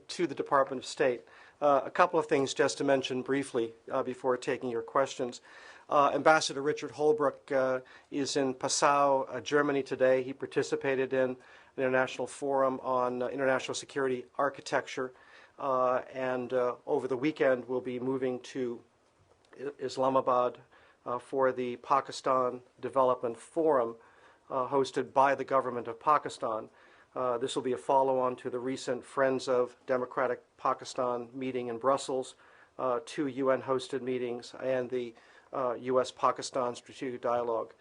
to the Department of State. A couple of things just to mention briefly before taking your questions. Ambassador Richard Holbrooke is in Passau, Germany today. He participated in an international forum on international security architecture, and over the weekend will be moving to Islamabad for the Pakistan Development Forum hosted by the government of Pakistan. This will be a follow-on to the recent Friends of Democratic Pakistan meeting in Brussels, 2 UN-hosted meetings, and the U.S.-Pakistan Strategic Dialogue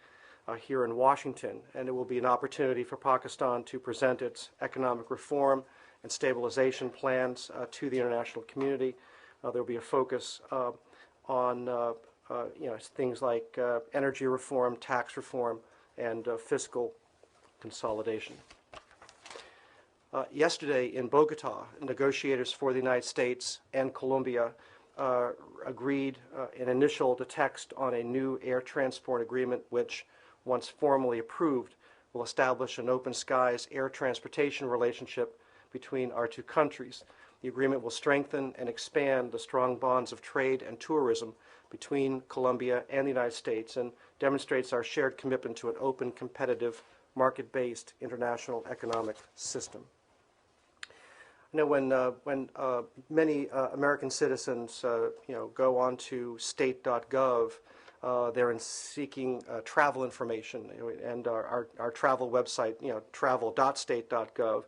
here in Washington. And it will be an opportunity for Pakistan to present its economic reform and stabilization plans to the international community. There will be a focus on things like energy reform, tax reform, and fiscal consolidation. Yesterday in Bogota, negotiators for the United States and Colombia agreed in initial to text on a new air transport agreement which, once formally approved, will establish an open skies air transportation relationship between our two countries. The agreement will strengthen and expand the strong bonds of trade and tourism between Colombia and the United States and demonstrates our shared commitment to an open, competitive, market-based international economic system. You know, when many American citizens, go on to state.gov, they're seeking travel information, and our travel website, travel.state.gov,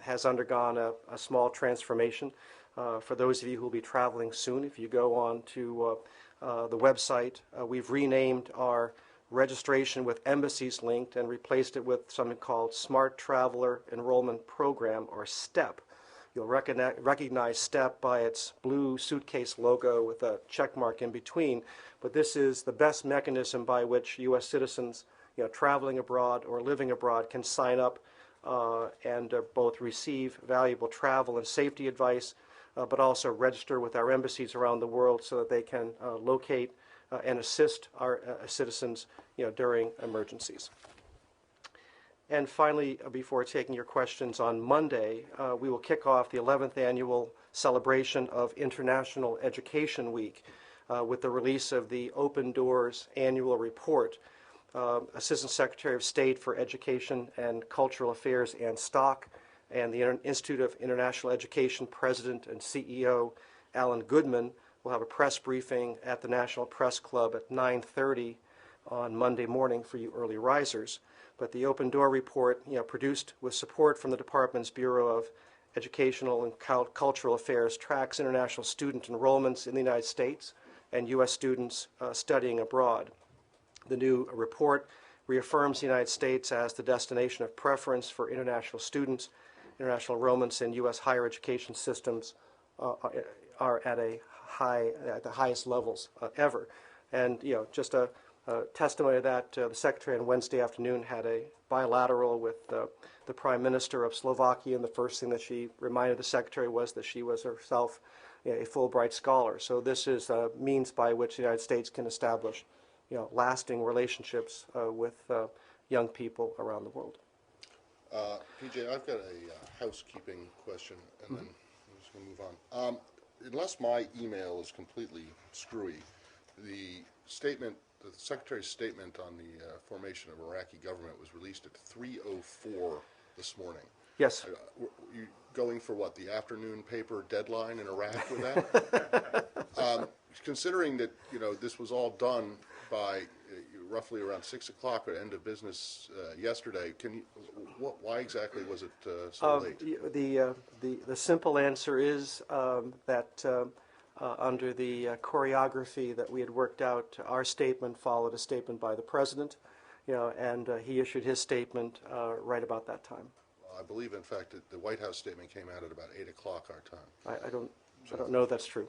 has undergone a small transformation. For those of you who will be traveling soon, if you go on to the website, we've renamed our registration with embassies linked and replaced it with something called Smart Traveler Enrollment Program, or STEP. You'll recognize STEP by its blue suitcase logo with a check mark in between, but this is the best mechanism by which U.S. citizens traveling abroad or living abroad can sign up and both receive valuable travel and safety advice, but also register with our embassies around the world so that they can locate and assist our citizens during emergencies. And finally, before taking your questions, on Monday, we will kick off the 11th annual celebration of International Education Week with the release of the Open Doors Annual Report. Assistant Secretary of State for Education and Cultural Affairs Ann Stock and the Institute of International Education President and CEO Alan Goodman will have a press briefing at the National Press Club at 9:30 on Monday morning for you early risers. But the Open Door Report, produced with support from the Department's Bureau of Educational and Cultural Affairs, tracks international student enrollments in the United States and U.S. students studying abroad. The new report reaffirms the United States as the destination of preference for international students. International enrollments in U.S. higher education systems are at the highest levels ever. And just a testimony of that, the Secretary on Wednesday afternoon had a bilateral with the Prime Minister of Slovakia, and the first thing that she reminded the Secretary was that she was herself a Fulbright scholar. So this is a means by which the United States can establish lasting relationships with young people around the world. PJ, I've got a housekeeping question, and then I'm just going to move on. Unless my email is completely screwy, the Secretary's statement on the formation of Iraqi government was released at 3:04 this morning. Yes. You going for what, the afternoon paper deadline in Iraq with that? Considering that this was all done by roughly around 6 o'clock at end of business yesterday, why exactly was it so late? The simple answer is that under the choreography that we had worked out, our statement followed a statement by the President, and he issued his statement right about that time. I believe, in fact, that the White House statement came out at about 8 o'clock our time. I don't know if that's true.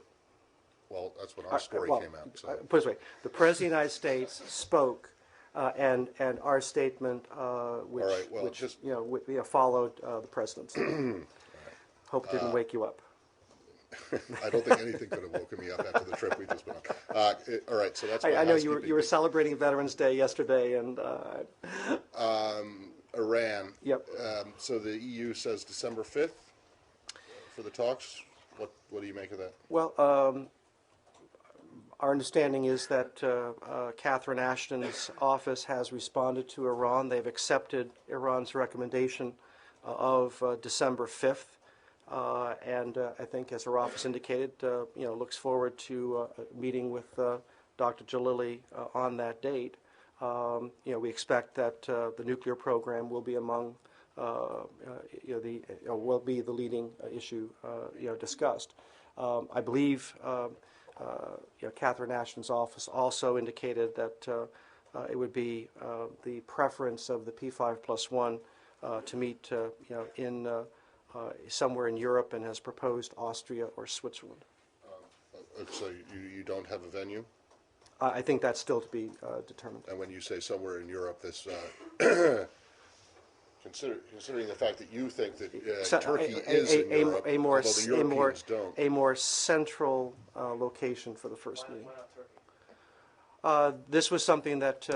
Well, that's when our story came out. So. Put it this way: the President of the United States spoke, and our statement, we followed the President's. Hope it didn't wake you up. I don't think anything could have woken me up after the trip we just went on. All right, so that's. I know you were celebrating Veterans Day yesterday, and. Iran. Yep. So the EU says December 5th for the talks? What do you make of that? Well, our understanding is that Catherine Ashton's office has responded to Iran. They've accepted Iran's recommendation of December 5th. And I think, as her office indicated, looks forward to meeting with Dr. Jalili on that date. We expect that the nuclear program will be among will be the leading issue discussed. I believe Catherine Ashton's office also indicated that it would be the preference of the P5+1 to meet in somewhere in Europe, and has proposed Austria or Switzerland. So you don't have a venue? I think that's still to be determined. And when you say somewhere in Europe, this considering the fact that you think that Turkey is in Europe, although the Europeans don't. A more central location for the first meeting. This was something that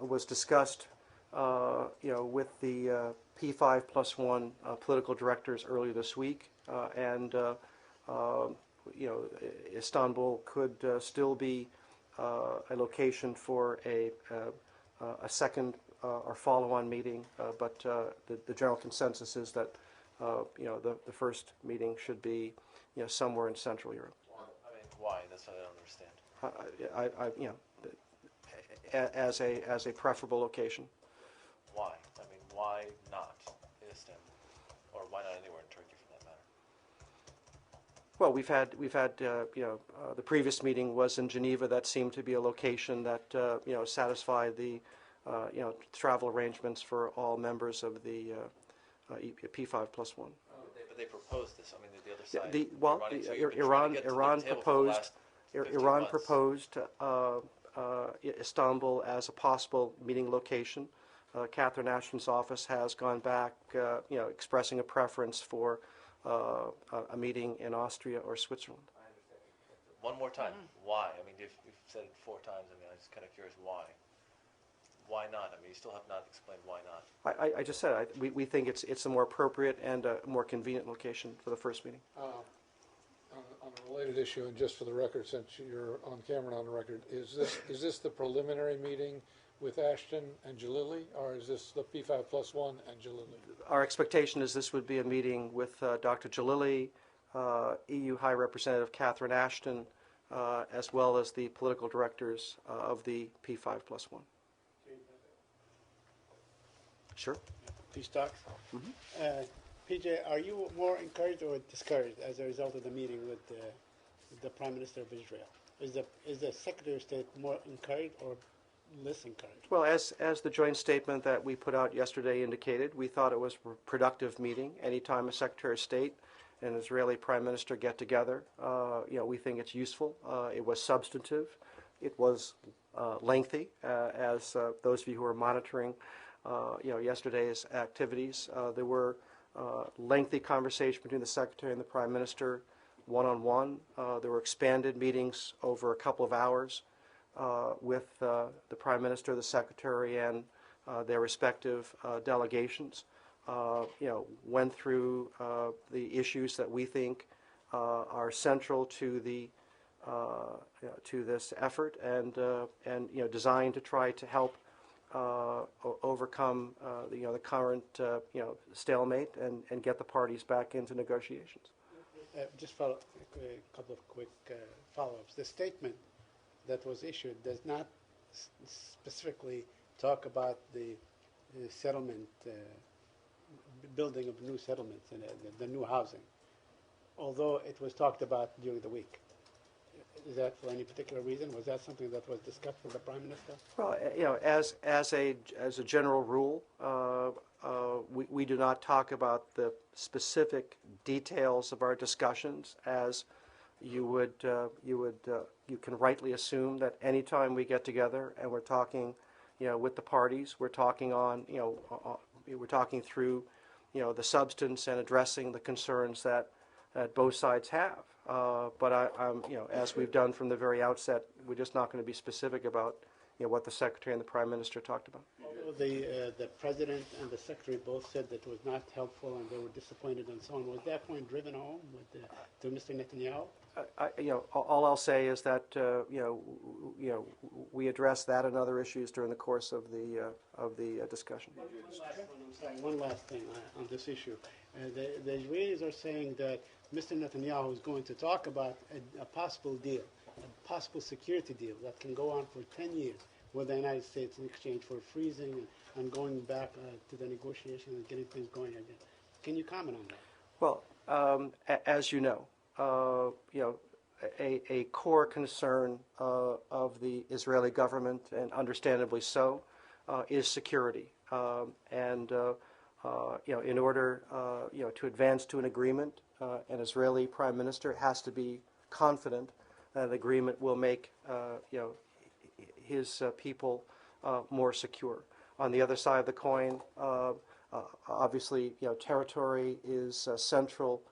was discussed, with the P5+1 political directors earlier this week, and Istanbul could still be a location for a second or follow-on meeting, but the general consensus is that the first meeting should be somewhere in Central Europe. I mean, why? That's what I don't understand. As a preferable location. Why? I mean, why not Istanbul, or why not anywhere in Turkey for that matter? Well, we've had the previous meeting was in Geneva. That seemed to be a location that satisfied the travel arrangements for all members of the P5+1. But they proposed this. I mean, the other side. Iran proposed Istanbul as a possible meeting location. Catherine Ashton's office has gone back, expressing a preference for a meeting in Austria or Switzerland. One more time. Why? I mean, you've said it 4 times. I mean, I'm just kind of curious why. Why not? I mean, you still have not explained why not. I just said we think it's a more appropriate and a more convenient location for the first meeting. On a related issue, and just for the record, since you're on camera and on the record, is this the preliminary meeting with Ashton and Jalili, or is this the P5+1 and Jalili? Our expectation is this would be a meeting with Dr. Jalili, EU High Representative Catherine Ashton, as well as the political directors of the P5+1. Sure. Peace talks. PJ, are you more encouraged or discouraged as a result of the meeting with the Prime Minister of Israel? Is the Secretary of State more encouraged or less encouraged? Well, as the joint statement that we put out yesterday indicated, we thought it was a productive meeting. Anytime a Secretary of State and an Israeli Prime Minister get together, we think it's useful. It was substantive. It was lengthy, as those of you who are monitoring yesterday's activities. There were lengthy conversations between the Secretary and the Prime Minister, one-on-one. There were expanded meetings over a couple of hours with the Prime Minister, the Secretary, and their respective delegations. Went through the issues that we think are central to the to this effort, and designed to try to help overcome the current stalemate and get the parties back into negotiations. Just a couple of quick follow-ups. The statement that was issued does not specifically talk about the settlement, building of new settlements and the new housing, although it was talked about during the week. Is that for any particular reason? Was that something that was discussed with the Prime Minister? Well, as a general rule, we do not talk about the specific details of our discussions, as you can rightly assume that anytime we get together and we're talking, with the parties, we're talking we're talking through, the substance and addressing the concerns that both sides have. But as we've done from the very outset, we're just not going to be specific about what the Secretary and the Prime Minister talked about. The president and the secretary both said that it was not helpful and they were disappointed and so on. Was that point driven home to Mr. Netanyahu? All I'll say is that we addressed that and other issues during the course of the discussion. One last thing on this issue. The Israelis are saying that Mr. Netanyahu is going to talk about a possible deal, a possible security deal that can go on for 10 years with the United States in exchange for freezing and going back to the negotiation and getting things going again. Can you comment on that? Well, as you know, a core concern of the Israeli government, and understandably so, is security. In order to advance to an agreement, an Israeli prime minister has to be confident that an agreement will make his people more secure. On the other side of the coin, obviously, territory is central,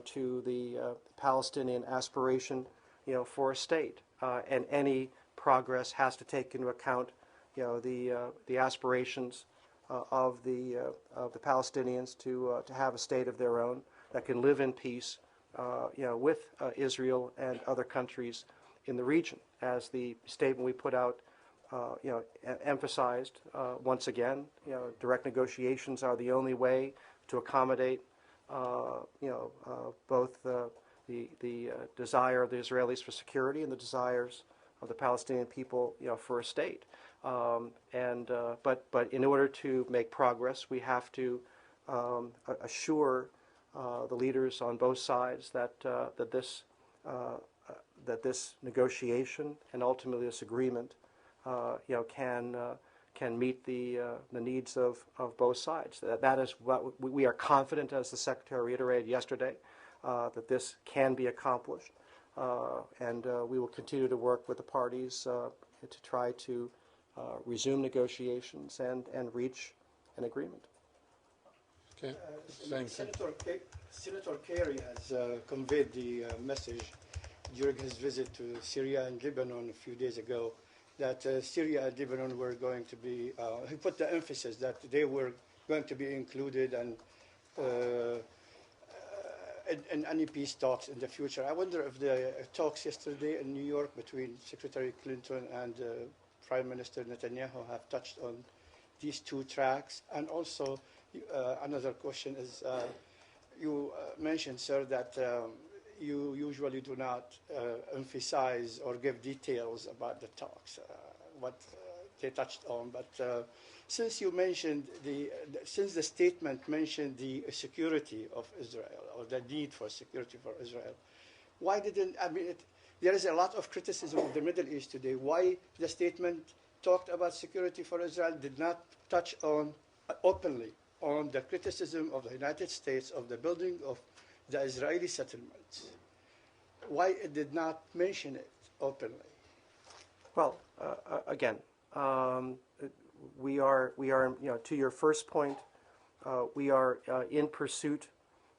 to the Palestinian aspiration, for a state, and any progress has to take into account, the aspirations of the Palestinians to have a state of their own that can live in peace, with Israel and other countries in the region. As the statement we put out, emphasized once again, direct negotiations are the only way to accommodate, both the desire of the Israelis for security and the desires of the Palestinian people, for a state. But in order to make progress, we have to assure the leaders on both sides that this negotiation and ultimately this agreement, can meet the needs of both sides. That is what we are confident, as the Secretary reiterated yesterday, that this can be accomplished, and we will continue to work with the parties to try to resume negotiations and reach an agreement. Okay. Thanks. Senator Kerry has conveyed the message during his visit to Syria and Lebanon a few days ago, that Syria and Lebanon were going to be, he put the emphasis that they were going to be included and in any peace talks in the future. I wonder if the talks yesterday in New York between Secretary Clinton and Prime Minister Netanyahu have touched on these two tracks. And also, another question is, you mentioned, sir, that you usually do not emphasize or give details about the talks, what they touched on. But since you mentioned since the statement mentioned the security of Israel or the need for security for Israel, why didn't, there is a lot of criticism of the Middle East today. Why the statement talked about security for Israel did not touch on openly on the criticism of the United States of the building of the Israeli settlements? Why it did not mention it openly? Well, again, we are, to your first point, we are in pursuit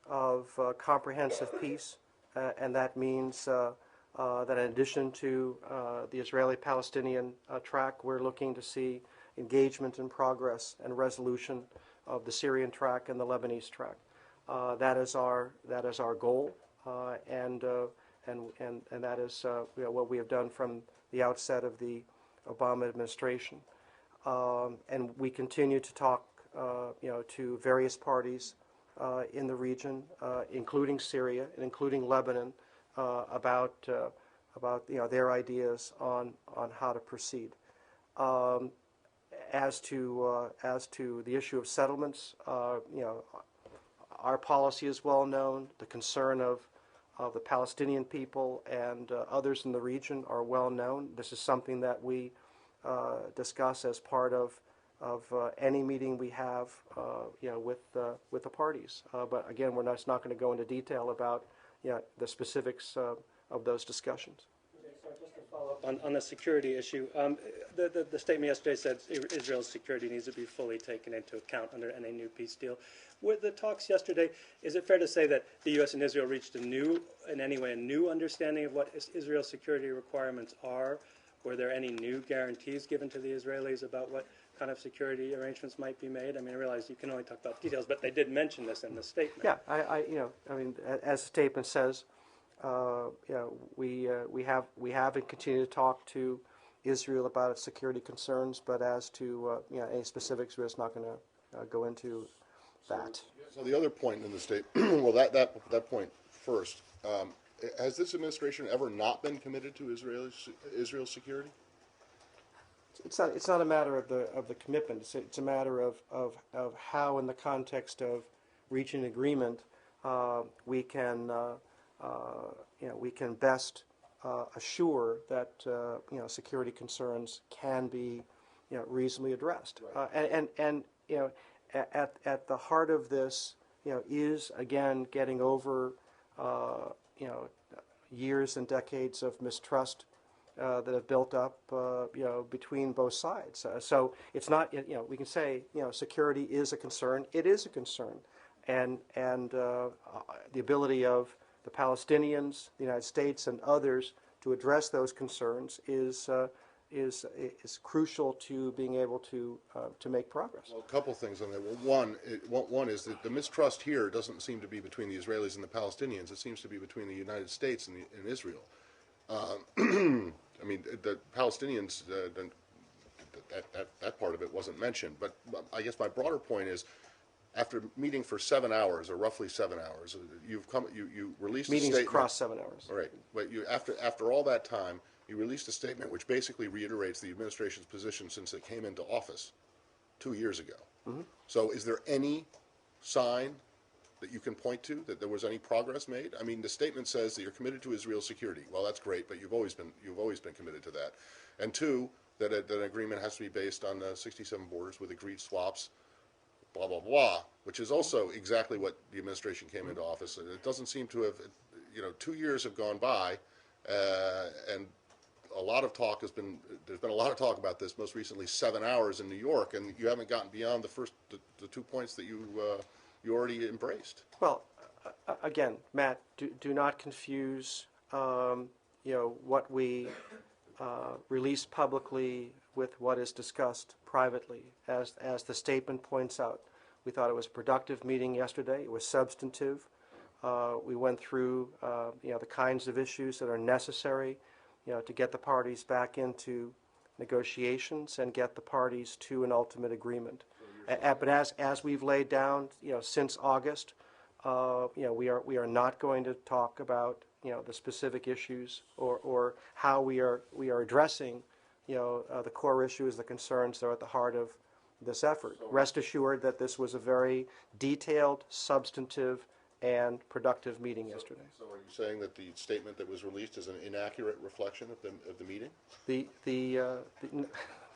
of comprehensive peace, and that means that in addition to the Israeli-Palestinian track, we're looking to see engagement and progress and resolution of the Syrian track and the Lebanese track. That is our goal, and that is what we have done from the outset of the Obama administration. And we continue to talk, to various parties in the region, including Syria and including Lebanon, about their ideas on how to proceed. As to the issue of settlements, our policy is well known. The concern of the Palestinian people and others in the region are well known. This is something that we discuss as part of any meeting we have, with the parties. But again, we're not going to go into detail about the specifics of those discussions. So just to follow up on the security issue, the statement yesterday said Israel's security needs to be fully taken into account under any new peace deal. With the talks yesterday, is it fair to say that the U.S. and Israel reached a new understanding of what Israel's security requirements are, were there any new guarantees given to the Israelis about what kind of security arrangements might be made? I mean, I realize you can only talk about details, but they did mention this in the statement. Yeah, as the statement says, we have and continue to talk to Israel about its security concerns, but as to any specifics, we're just not going to go into that. So the other point in the state, well, that point first, has this administration ever not been committed to Israel's security? It's not a matter of the commitment. It's a matter of how, in the context of reaching an agreement, we can best assure that security concerns can be reasonably addressed. Right. And at the heart of this is again getting over years and decades of mistrust that have built up, between both sides. So it's not, we can say, security is a concern. It is a concern, and the ability of the Palestinians, the United States, and others to address those concerns is crucial to being able to make progress. Well, a couple things on that. Well, one is that the mistrust here doesn't seem to be between the Israelis and the Palestinians. It seems to be between the United States and Israel. I mean, the Palestinians, that part of it wasn't mentioned. But I guess my broader point is, after meeting for 7 hours, or roughly 7 hours, you released a statement. Meetings across 7 hours. All right, but after all that time, you released a statement which basically reiterates the administration's position since it came into office 2 years ago. Mm-hmm. So is there any sign that you can point to that there was any progress made? I mean, the statement says that you're committed to Israel's security. Well, that's great, but you've always been committed to that. And two, that an agreement has to be based on 67 borders with agreed swaps, blah, blah, blah, which is also exactly what the administration came into office. And it doesn't seem to have, 2 years have gone by, and there's been a lot of talk about this, most recently 7 hours in New York, and you haven't gotten beyond the 2 points that you already embraced. Well, again, Matt, do not confuse what we release publicly with what is discussed privately. As the statement points out, we thought it was a productive meeting yesterday. It was substantive. We went through the kinds of issues that are necessary to get the parties back into negotiations and get the parties to an ultimate agreement. But as we've laid down, since August, we are not going to talk about the specific issues or how we are addressing the core issues, the concerns that are at the heart of this effort. Rest assured that this was a very detailed, substantive, and productive meeting yesterday. So are you saying that the statement that was released is an inaccurate reflection of the meeting?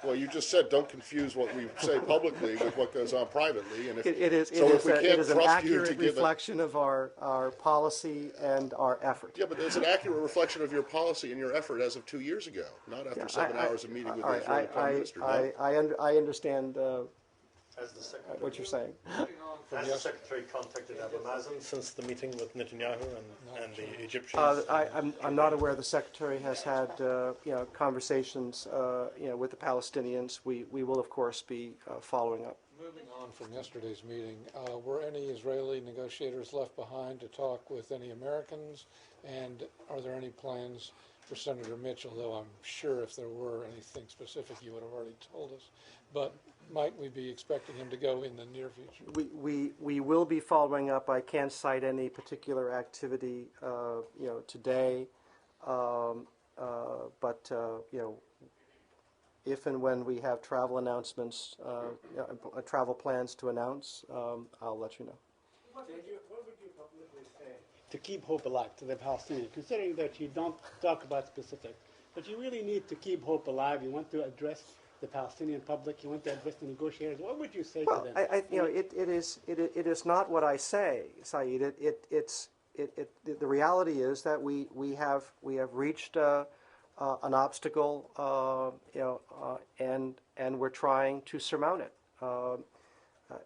Well, you just said don't confuse what we say publicly with what goes on privately, and it is an accurate reflection of our policy and our effort. Yeah, but it's an accurate reflection of your policy and your effort as of 2 years ago, not after 7 hours of meeting with the Israeli Prime Minister. I understand As the Secretary, what you're saying. has the Secretary contacted Abu Mazen since the meeting with Netanyahu and the Egyptians? I'm not aware the Secretary has had conversations with the Palestinians. We will, of course, be following up. Moving on from yesterday's meeting, were any Israeli negotiators left behind to talk with any Americans? And are there any plans for Senator Mitchell, though I'm sure if there were anything specific you would have already told us. But might we be expecting him to go in the near future? We will be following up. I can't cite any particular activity today, but if and when we have travel announcements, travel plans to announce, I'll let you know. What would you publicly say to keep hope alive to the Palestinians, considering that you don't talk about specifics, but you really need to keep hope alive? You want to address the Palestinian public. You want to address the negotiators. What would you say to them? It is not what I say, Saeed. The reality is that we have reached an obstacle, and we're trying to surmount it.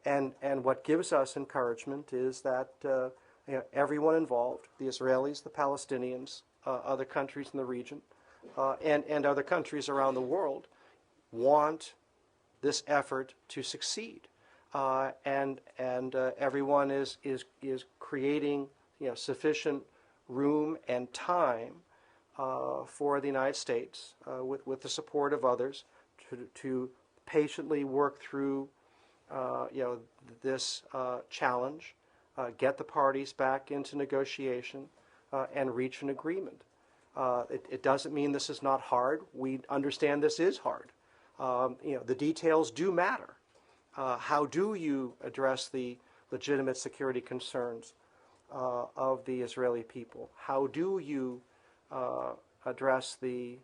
And what gives us encouragement is that everyone involved, the Israelis, the Palestinians, other countries in the region, and other countries around the world want this effort to succeed, and everyone is creating sufficient room and time for the United States, with the support of others, to patiently work through this challenge, get the parties back into negotiation, and reach an agreement. It doesn't mean this is not hard. We understand this is hard. The details do matter. How do you address the legitimate security concerns of the Israeli people? How do you address the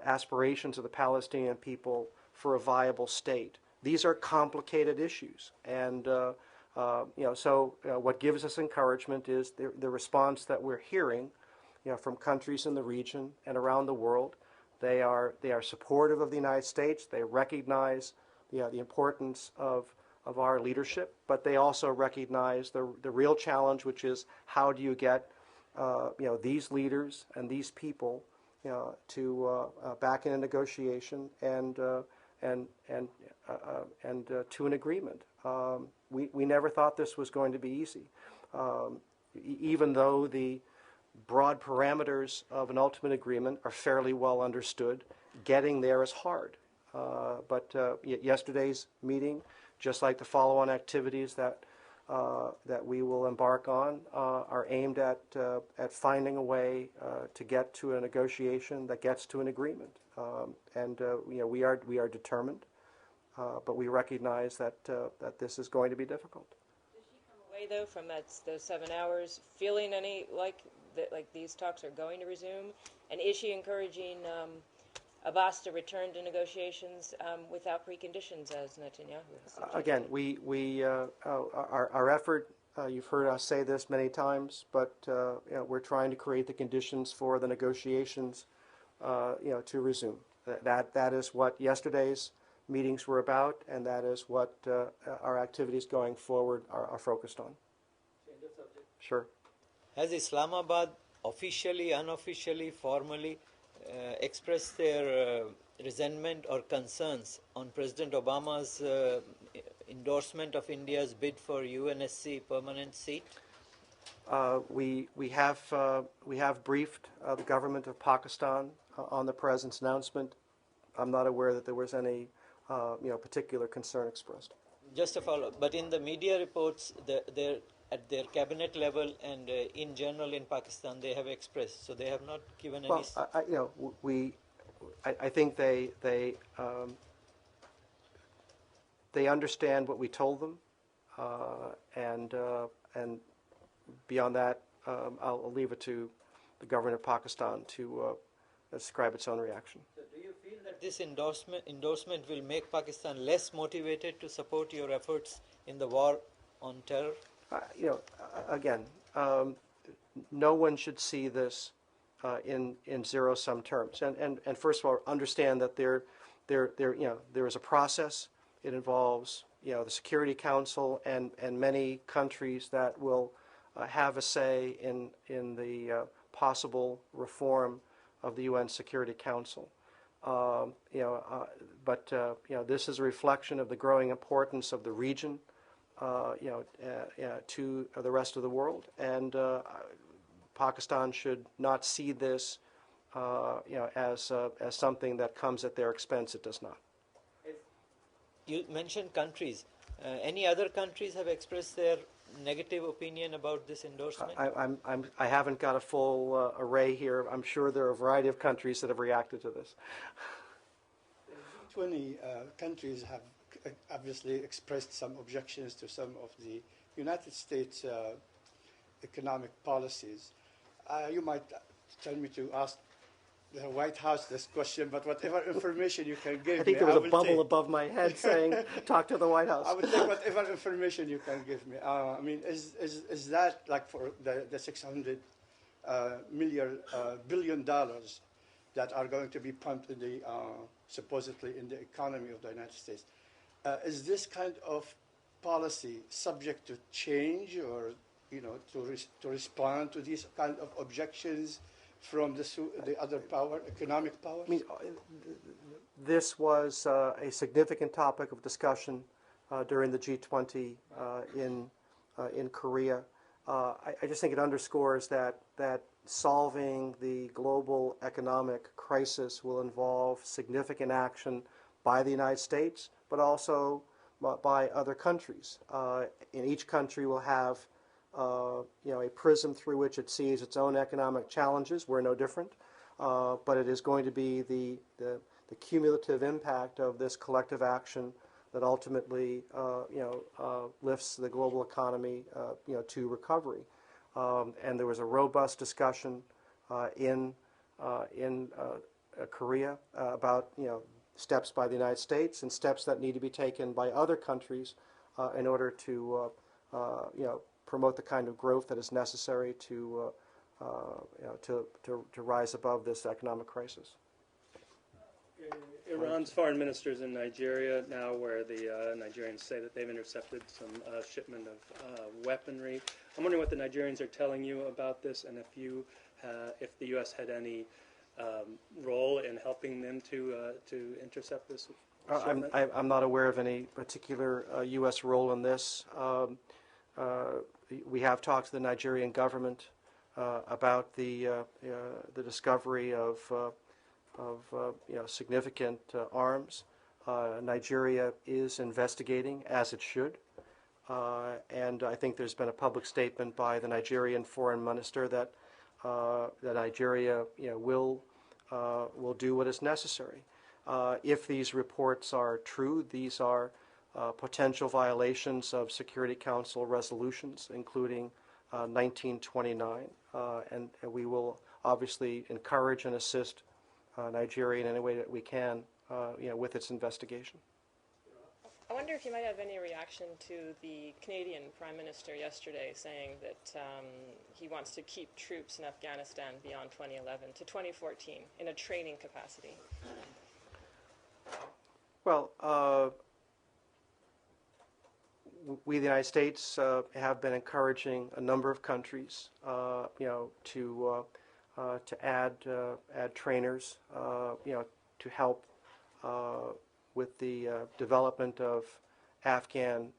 aspirations of the Palestinian people for a viable state? These are complicated issues, and so what gives us encouragement is the response that we're hearing, from countries in the region and around the world. They are supportive of the United States. They recognize the importance of our leadership, but they also recognize the real challenge, which is how do you get these leaders and these people to back in a negotiation and to an agreement. We never thought this was going to be easy, even though the broad parameters of an ultimate agreement are fairly well understood. Getting there is hard. But yesterday's meeting, just like the follow-on activities that we will embark on, are aimed at finding a way to get to a negotiation that gets to an agreement. We are determined, but we recognize that this is going to be difficult. Did she come away though from those 7 hours feeling any like these talks are going to resume? And is she encouraging Abbas to return to negotiations without preconditions, as Netanyahu has suggested? Again, our effort. You've heard us say this many times, but we're trying to create the conditions for the negotiations, to resume. That is what yesterday's meetings were about, and that is what our activities going forward are focused on. Change of subject. Sure. Has Islamabad officially, unofficially, formally expressed their resentment or concerns on President Obama's endorsement of India's bid for UNSC permanent seat? We have briefed the government of Pakistan on the President's announcement. I'm not aware that there was any particular concern expressed. Just a follow-up, but in the media reports, at their cabinet level and in general in Pakistan, they have expressed. So they have not given any. Well, I think they understand what we told them, and beyond that, I'll leave it to the government of Pakistan to describe its own reaction. So do you feel that this endorsement will make Pakistan less motivated to support your efforts in the war on terror? Again, no one should see this in zero-sum terms. And first of all, understand that there is a process. It involves the Security Council and many countries that will have a say in the possible reform of the UN Security Council. But this is a reflection of the growing importance of the region, to the rest of the world, and Pakistan should not see this, as something that comes at their expense. It does not. You mentioned countries. Any other countries have expressed their negative opinion about this endorsement? I haven't got a full array here. I'm sure there are a variety of countries that have reacted to this. 20 countries have obviously expressed some objections to some of the United States economic policies. You might tell me to ask the White House this question, but whatever information you can give me, I think there was a bubble take. above my head saying, talk to the White House. I would take whatever information you can give me. I mean, is that like for the $600 billion that are going to be pumped in the supposedly in the economy of the United States? Is this kind of policy subject to change, or to respond to these kind of objections from the other power, economic powers? I mean, this was a significant topic of discussion during the G20 in Korea. I just think it underscores that solving the global economic crisis will involve significant action by the United States, but also by other countries. And each country will have a prism through which it sees its own economic challenges. We're no different. But it is going to be the cumulative impact of this collective action that ultimately, lifts the global economy, to recovery. And there was a robust discussion in Korea about, steps by the United States and steps that need to be taken by other countries in order to, promote the kind of growth that is necessary to rise above this economic crisis. Iran's foreign minister is in Nigeria now, where the Nigerians say that they've intercepted some shipment of weaponry. I'm wondering what the Nigerians are telling you about this, and if the U.S. had any role in helping them to intercept this shipment. I'm not aware of any particular U.S. role in this. We have talked to the Nigerian government about the discovery of significant arms. Nigeria is investigating, as it should, and I think there's been a public statement by the Nigerian foreign minister that Nigeria will do what is necessary. If these reports are true, these are potential violations of Security Council resolutions, including 1929, and we will obviously encourage and assist Nigeria in any way that we can, with its investigation. I wonder if you might have any reaction to the Canadian Prime Minister yesterday saying that he wants to keep troops in Afghanistan beyond 2011 to 2014 in a training capacity. Well, we, the United States, have been encouraging a number of countries, to add trainers, to help with the development of Afghan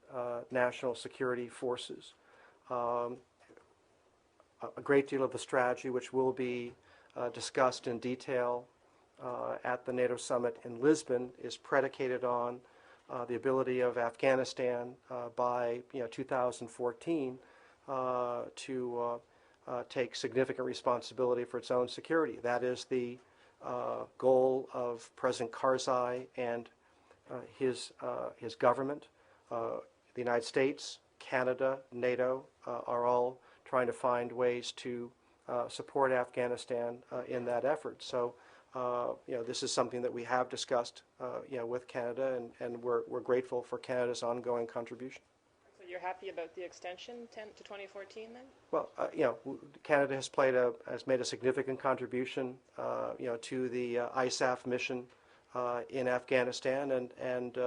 national security forces. A great deal of the strategy, which will be discussed in detail at the NATO summit in Lisbon, is predicated on the ability of Afghanistan by 2014 to take significant responsibility for its own security. That is the goal of President Karzai and his government. The United States, Canada, NATO are all trying to find ways to support Afghanistan in that effort. So, this is something that we have discussed, with Canada, and we're grateful for Canada's ongoing contribution. So you're happy about the extension to 2014 then? Well, Canada has made a significant contribution, to the ISAF mission in Afghanistan, and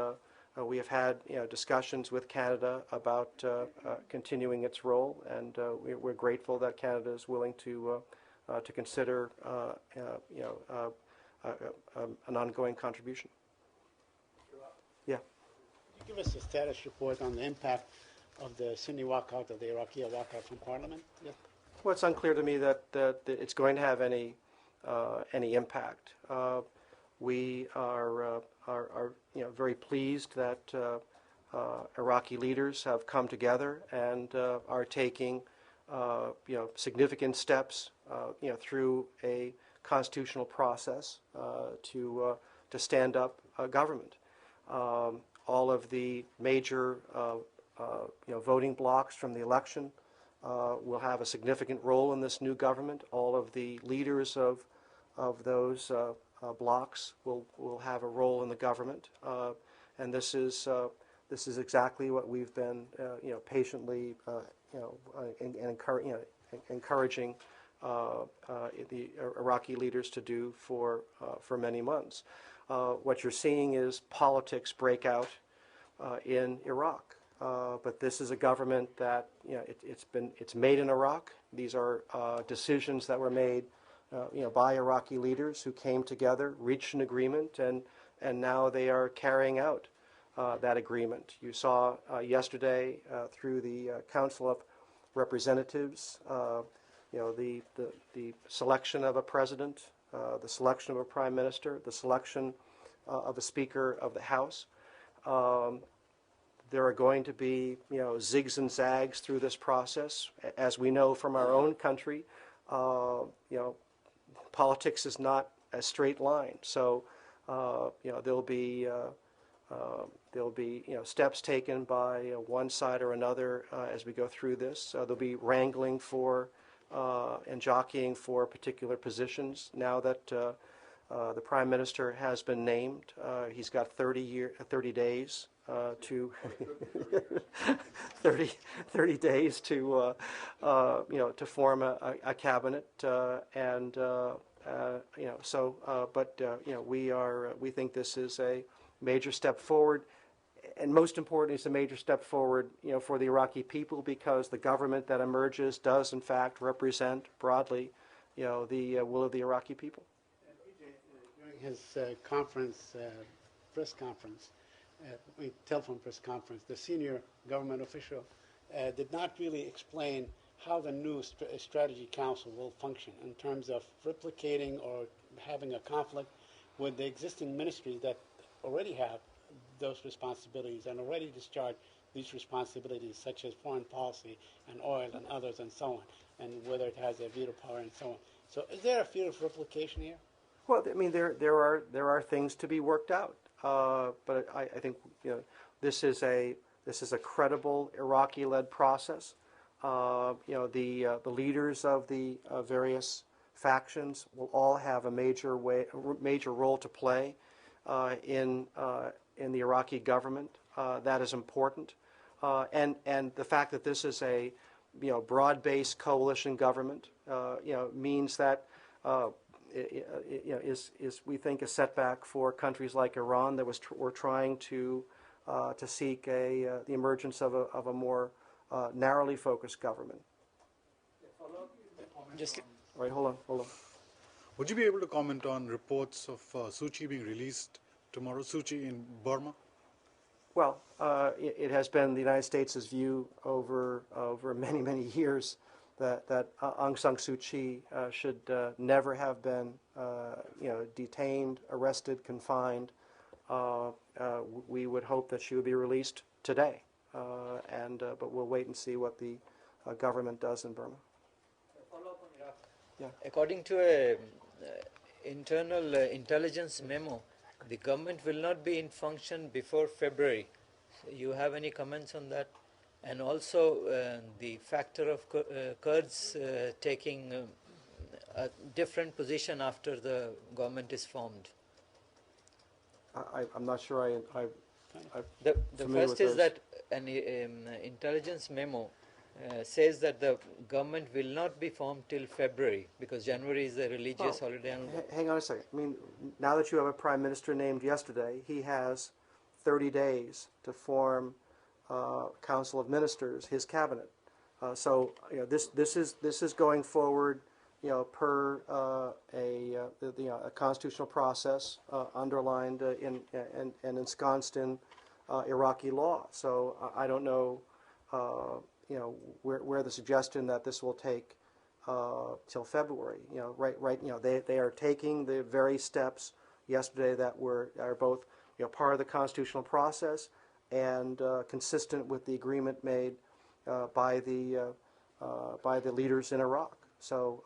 we have had discussions with Canada about continuing its role, and we're grateful that Canada is willing to consider an ongoing contribution. Yeah. Could you give us a status report on the impact of the Sunni walkout, of the Iraqi walkout from Parliament? Yeah. Well, it's unclear to me that it's going to have any impact. We are very pleased that Iraqi leaders have come together and are taking significant steps through a constitutional process to stand up a government. All of the major voting blocs from the election will have a significant role in this new government. All of the leaders of those blocs will have a role in the government, and this is exactly what we've been patiently encouraging the Iraqi leaders to do for many months. What you're seeing is politics break out in Iraq, but this is a government that it's made in Iraq. These are decisions that were made by Iraqi leaders who came together, reached an agreement, and now they are carrying out that agreement. You saw yesterday through the Council of Representatives, the selection of a president, the selection of a prime minister, the selection of a Speaker of the House. There are going to be, zigs and zags through this process. As we know from our own country, politics is not a straight line. So, there'll be steps taken by one side or another as we go through this. There'll be wrangling for and jockeying for particular positions. Now that the Prime Minister has been named, he's got 30 days to 30 days to to form a cabinet, we think this is a major step forward, and most importantly, it's a major step forward, for the Iraqi people, because the government that emerges does in fact represent broadly, the will of the Iraqi people. During his press conference, telephone press conference, the senior government official did not really explain how the new strategy council will function in terms of replicating or having a conflict with the existing ministries that already have those responsibilities and already discharge these responsibilities, such as foreign policy and oil and others and so on, and whether it has a veto power and so on. So is there a fear of replication here? Well, I mean, there are things to be worked out, but I think this is a credible Iraqi-led process. The leaders of the various factions will all have a major role to play in the Iraqi government. That is important, and the fact that this is a broad-based coalition government means that is we think a setback for countries like Iran that were trying to seek the emergence of a more narrowly focused government. Just All right, hold on. Would you be able to comment on reports of Suu Kyi being released tomorrow, Suu Kyi in Burma? Well, it has been the United States' view over many years that Aung San Suu Kyi should never have been detained, arrested, confined. We would hope that she would be released today, but we'll wait and see what the government does in Burma. According to a internal intelligence memo, the government will not be in function before February. So you have any comments on that? And also the factor of Kurds taking a different position after the government is formed. I'm not sure The first is that an intelligence memo says that the government will not be formed till February because January is a religious holiday. Hang on a second. I mean, now that you have a prime minister named yesterday, he has 30 days to form Council of Ministers, his cabinet. So this is going forward, per a constitutional process underlined and ensconced in Iraqi law. So I don't know, where the suggestion that this will take till February. They are taking the very steps yesterday that are both part of the constitutional process and consistent with the agreement made by the leaders in Iraq. So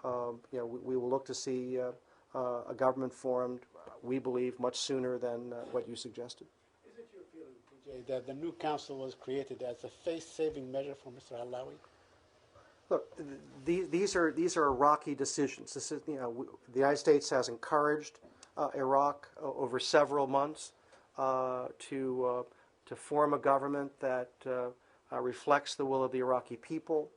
we will look to see a government formed, we believe, much sooner than what you suggested. Is it your feeling, PJ, that the new council was created as a face-saving measure for Mr. Alawi? Look, these are Iraqi decisions. This is, the United States has encouraged Iraq over several months to form a government that reflects the will of the Iraqi people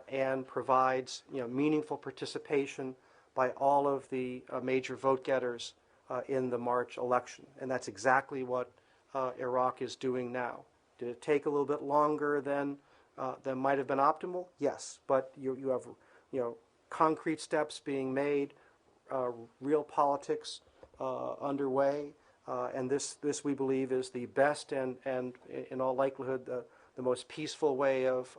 and provides meaningful participation by all of the major vote getters in the March election, and that's exactly what Iraq is doing now. Did it take a little bit longer than might have been optimal? Yes, but you have concrete steps being made, real politics underway, and this we believe is the best and in all likelihood the most peaceful way of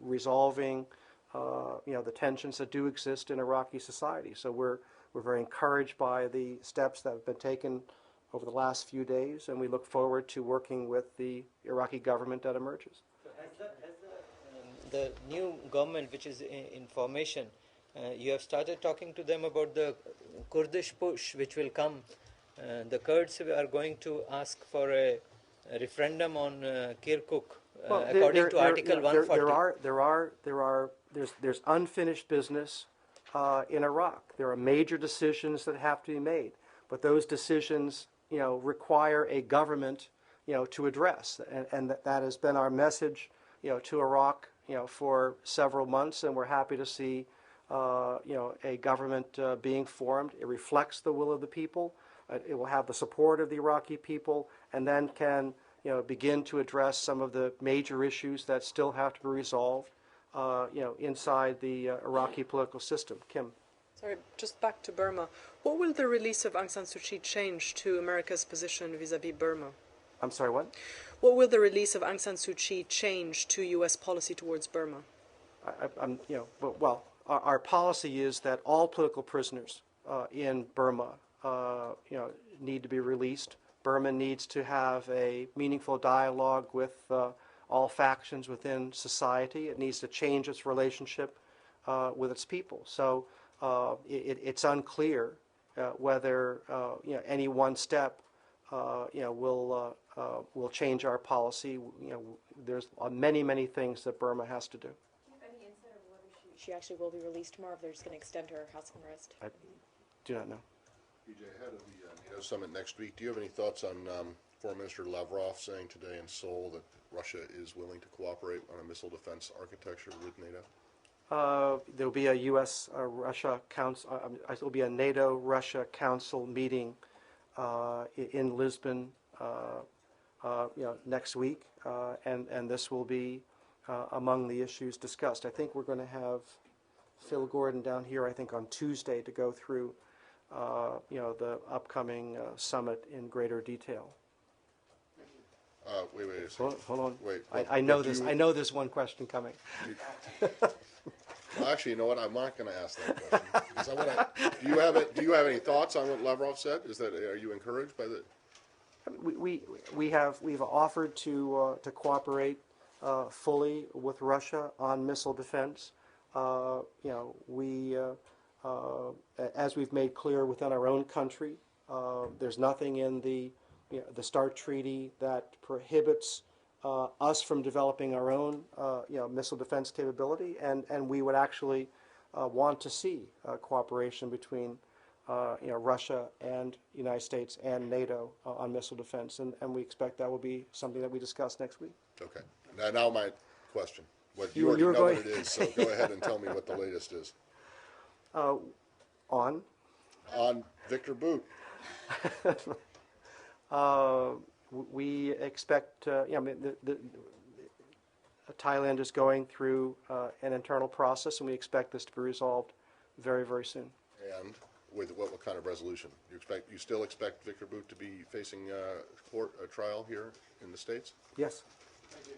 resolving the tensions that do exist in Iraqi society. So we're very encouraged by the steps that have been taken over the last few days, and we look forward to working with the Iraqi government that emerges. The new government, which is in formation, you have started talking to them about the Kurdish push, which will come. The Kurds are going to ask for a referendum on Kirkuk, according to Article 140. There's unfinished business in Iraq. There are major decisions that have to be made, but those decisions, require a government, to address, and that has been our message, to Iraq, for several months, and we're happy to see, a government being formed. It reflects the will of the people. It will have the support of the Iraqi people, and then can, begin to address some of the major issues that still have to be resolved, inside the Iraqi political system. Kim. Sorry, just back to Burma. What will the release of Aung San Suu Kyi change to America's position vis-à-vis Burma? I'm sorry, what? What will the release of Aung San Suu Kyi change to U.S. policy towards Burma? Our policy is that all political prisoners in Burma, need to be released. Burma needs to have a meaningful dialogue with all factions within society. It needs to change its relationship with its people. So it's unclear whether any one step will change our policy. There's many things that Burma has to do. Do you have any insight on whether she actually will be released tomorrow, if they're just going to extend her house arrest? I do not know. PJ, ahead of the NATO summit next week, do you have any thoughts on Foreign Minister Lavrov saying today in Seoul that Russia is willing to cooperate on a missile defense architecture with NATO? There will be a U.S.-Russia council. There will be a NATO-Russia council meeting in Lisbon, next week, and this will be among the issues discussed. I think we're going to have Phil Gordon down here, I think, on Tuesday to go through, the upcoming summit in greater detail. Wait a second. Hold on. Wait. I know this. I know there's one question coming. Well, actually, you know what? I'm not going to ask that question. Do you have any thoughts on what Lavrov said? Are you encouraged by the? We've offered to cooperate fully with Russia on missile defense. As we've made clear within our own country, there's nothing in the START treaty that prohibits us from developing our own missile defense capability, and we would actually want to see cooperation between Russia and United States and NATO on missile defense, and we expect that will be something that we discuss next week. Okay. Now my question. You already know what it is, so go ahead and tell me what the latest is. On Victor Bout. We expect, Thailand is going through an internal process, and we expect this to be resolved very, very soon. And with what kind of resolution? You still expect Victor Bout to be facing a trial here in the States? Yes. Thank you.